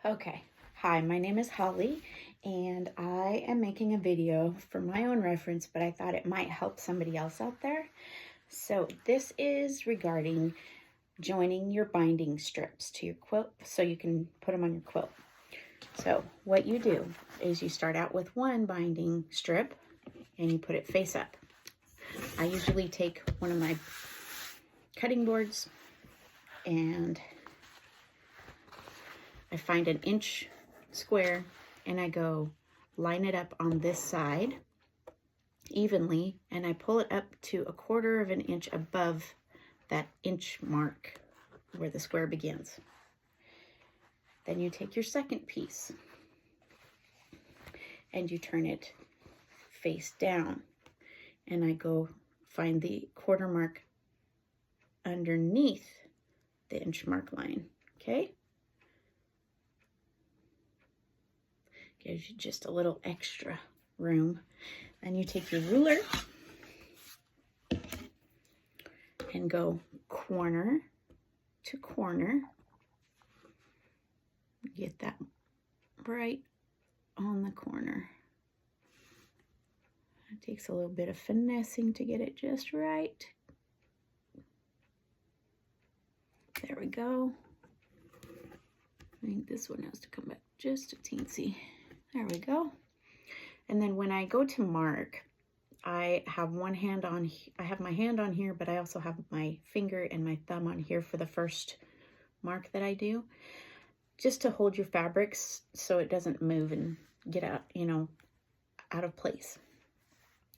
Okay, hi, my name is Holly, and I am making a video for my own reference, but I thought it might help somebody else out there. So this is regarding joining your binding strips to your quilt so you can put them on your quilt. So what you do is you start out with one binding strip and you put it face up. I usually take one of my cutting boards and I find an inch square and I go line it up on this side evenly, and I pull it up to 1/4 of an inch above that inch mark where the square begins. Then you take your second piece and you turn it face down, and I go find the 1/4 mark underneath the inch mark line. Okay, gives you just a little extra room. Then you take your ruler and go corner to corner. Get that right on the corner. It takes a little bit of finessing to get it just right. There we go. I think this one has to come back just a teensy. There we go. And then when I go to mark, I have one hand on, I have my hand on here, but I also have my finger and my thumb on here for the first mark that I do, just to hold your fabrics so it doesn't move and get out, out of place.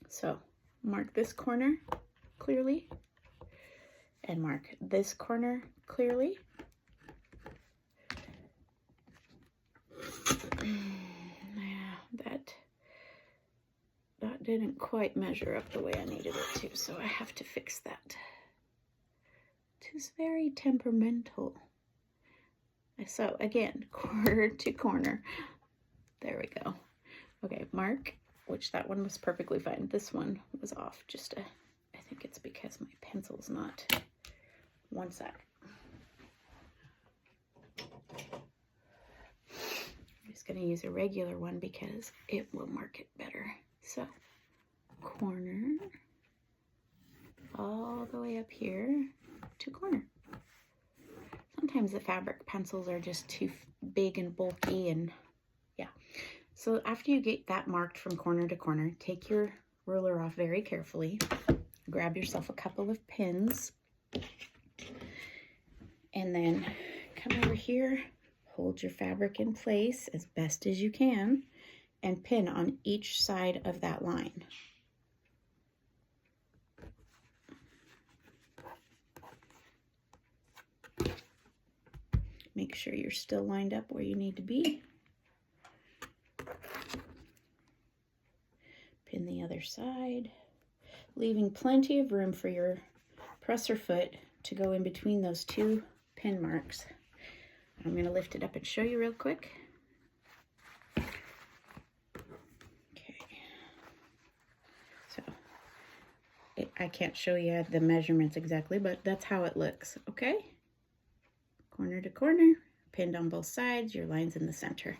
So mark this corner clearly and mark this corner clearly. That didn't quite measure up the way I needed it to, so I have to fix that. It is very temperamental. So again, corner to corner. There we go. Okay, mark, which that one was perfectly fine. This one was off just I think it's because my pencil's not one side. I'm just gonna use a regular one because it will mark it better. So corner all the way up here to corner. Sometimes the fabric pencils are just too big and bulky, and yeah. So after you get that marked from corner to corner, take your ruler off very carefully, grab yourself a couple of pins, and then come over here, hold your fabric in place as best as you can, and pin on each side of that line. Make sure you're still lined up where you need to be. Pin the other side, leaving plenty of room for your presser foot to go in between those two pin marks. I'm going to lift it up and show you real quick. I can't show you the measurements exactly, but that's how it looks, okay? Corner to corner, pinned on both sides, your line's in the center.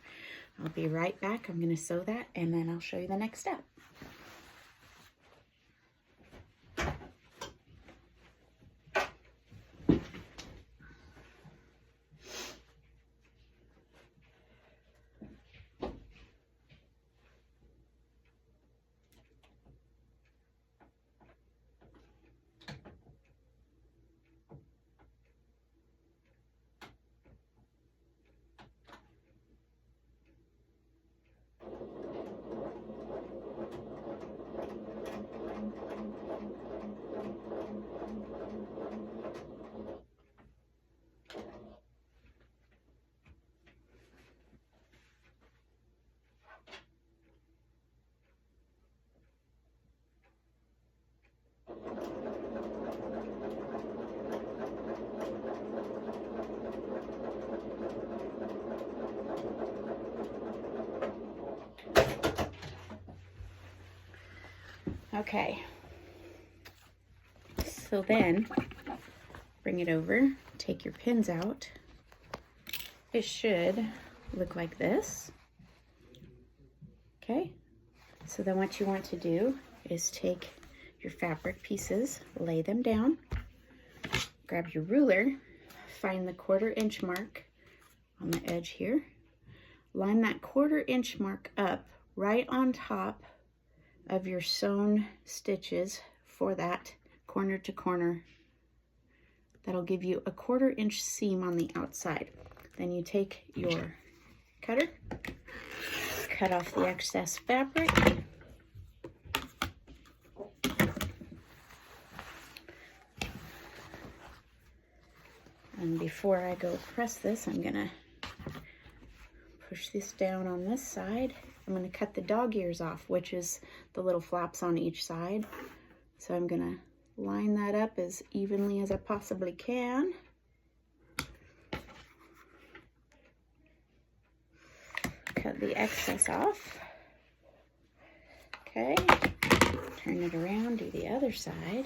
I'll be right back. I'm gonna sew that and then I'll show you the next step. Okay, so then bring it over, take your pins out. It should look like this. Okay, so then what you want to do is take your fabric pieces, lay them down, grab your ruler, find the 1/4 inch mark on the edge here, line that 1/4 inch mark up right on top of your sewn stitches for that corner to corner. That'll give you a 1/4 inch seam on the outside. Then you take your cutter, cut off the excess fabric, and before I go press this, I'm gonna push this down on this side. I'm gonna cut the dog ears off, which is the little flaps on each side. So I'm gonna line that up as evenly as I possibly can. Cut the excess off. Okay, turn it around, do the other side.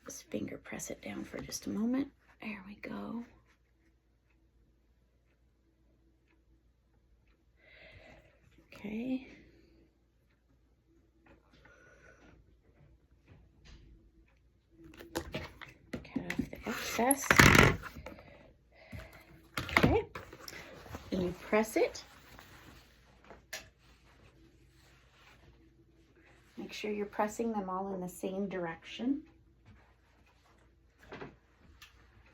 Just finger press it down for just a moment. There we go. Okay. Excess. Okay, and you press it. Make sure you're pressing them all in the same direction.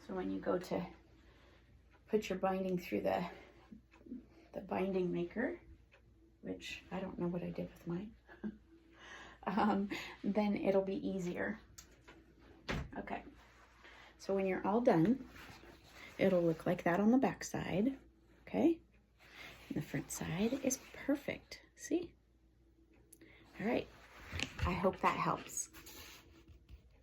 So when you go to put your binding through the binding maker, which I don't know what I did with mine, then it'll be easier. Okay. So when you're all done, it'll look like that on the back side, okay? And the front side is perfect, see? All right, I hope that helps.